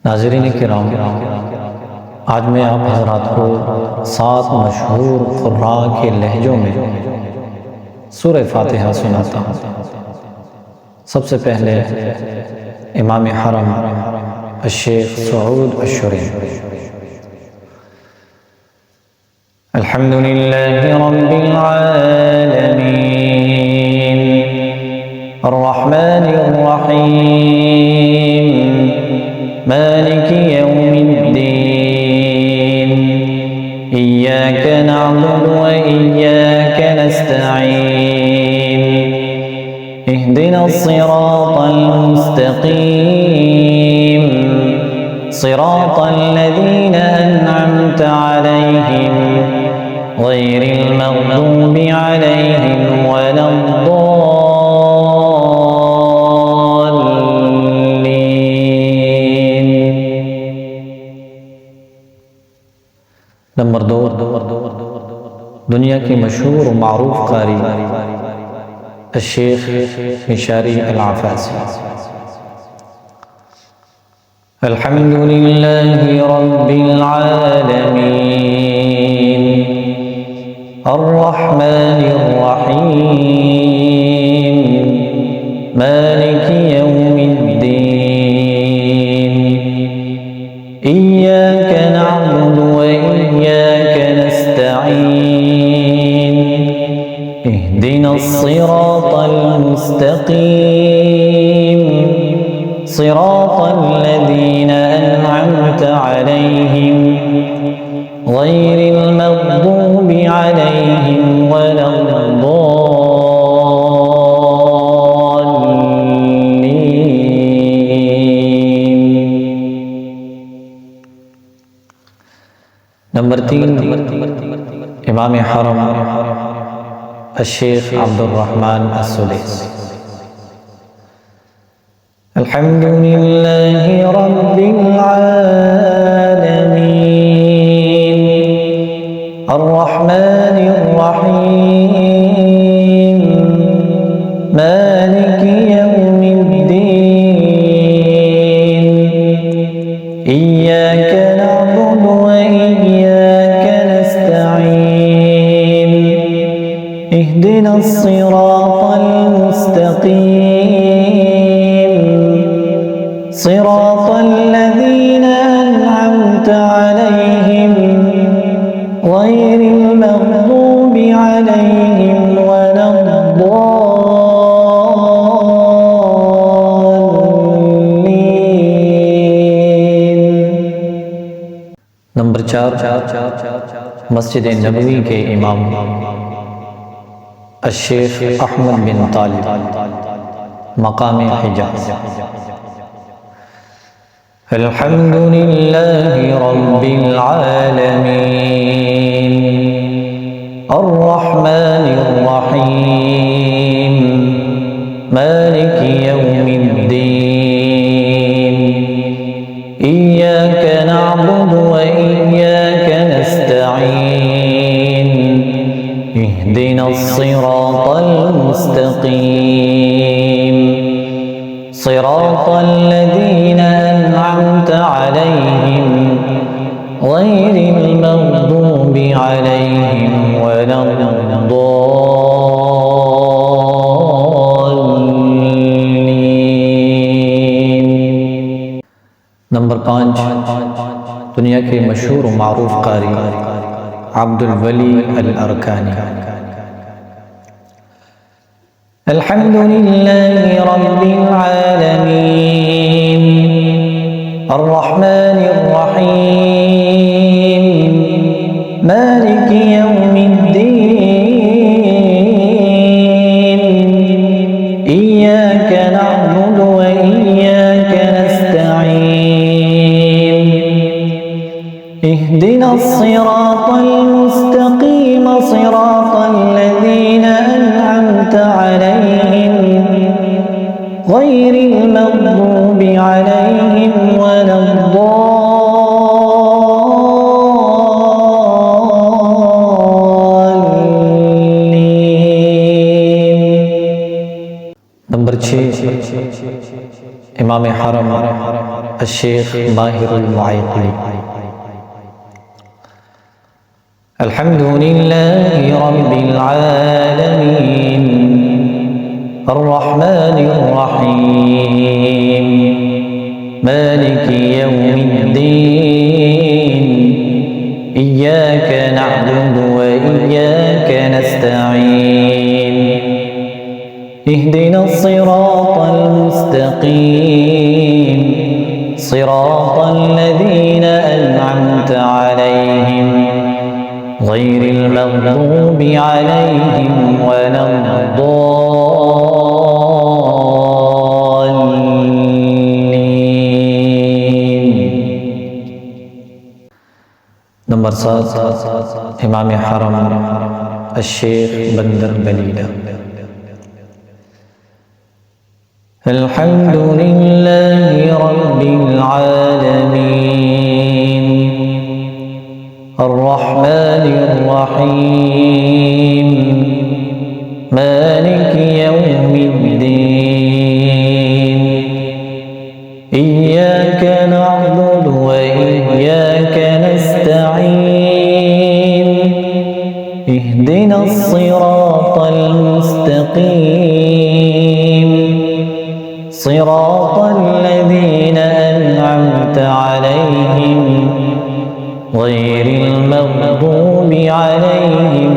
नाज़रीन किराम, आज मैं आप हज़रात को 7 मशहूर क़ुर्रा के लहजों में सूरह फ़ातिहा सुनाता हूँ। सबसे पहले इमाम हरम शेख सऊद अश-शुरीफ़। अल्हम्दुलिल्लाहि रब्बिल आलमीन अर्रहमानिर रहीम मालिकि यौमिद्दीन इय्याका नअबुदु व इय्याका नस्तईन इहदिनस सिरातल मुस्तक़ीम सिरातल लज़ीना अन्अमता अलैहिम गैरिल मग़दूबि अलैहिम वलद्दाल्लीन। नंबर 2, दुनिया की मशहूर व मारूफ कारी शेख मिशारी अल-आफ़ासी। अल्हम्दुलिल्लाहि रब्बिल आलमीन अर्रहमानिर रहीम मालिकि यौमिद्दीन इय्याका नअबुदु व इय्याका नस्तईन इहदिनस सिरातल मुस्तक़ीम सिरातल लज़ीना अन्अमता अलैहिम गैरिल मग़दूबि अलैहिम वलद्दाल्लीन। नंबर 3, इमाम हरम शेख अब्दुर्रहमान अस-सुदैसी। अल्हम्दुलिल्लाहि रब्बिल आलमीन अर्रहमानिर रहीम मालिकि यौमिद्दीन इय्याका नअबुदु व इय्याका नस्तईन इहदिनस सिरातल मुस्तक़ीम सिरातल लज़ीना अन्अमता अलैहिम गैरिल मग़दूबि अलैहिम वलद्दाल्लीन। नंबर 4, मस्जिद नबवी के इमाम शेख अहमद बिन तालिब मकाम हिजाज़। अल्हम्दुलिल्लाहि रब्बिल आलमीन अर्रहमानिर रहीम मालिकि यौमिद्दीन इय्याका नअबुदु व इय्याका नस्तईन इहदिनस सिरातल मुस्तक़ीम सिरातल लज़ीना अन्अमता अलैहिम गैरिल मग़दूबि अलैहिम वलद्दाल्लीन। नंबर 5, दुनिया के मशहूर व मारूफ कारी अब्दुल वली अल-अरकानी। अल्हम्दुलिल्लाहि रब्बिल आलमीन अर्रहमानिर रहीम मालिकि यौमिद्दीन इय्याका नअबुदु व इय्याका नस्तईन इहदिनस सिरातल मुस्तक़ीम सिरातल लज़ीना अन्अमता अलैहिम गैरिल मग़दूबि अलैहिम वलद्दाल्लीन। नंबर 6, इमाम हरम الشيخ ماهر المعيقلي. الحمد لله رب العالمين الرحمن الرحيم مالك يوم الدين إياك نعبد وإياك نستعين اهدنا الصراط المستقيم صراط الذين أنعمت عليهم غير المغضوب عليهم ولا الضالين. नंबर 7 इमाम हरम الشيخ बंदर बलीला. الحمد لله رب العالمين الرحمن الرحيم مالك يوم الدين إياك نعبد وإياك نستعين اهدنا الصراط المستقيم صراط الذين أنعمت عليهم غير المغضوب عليهم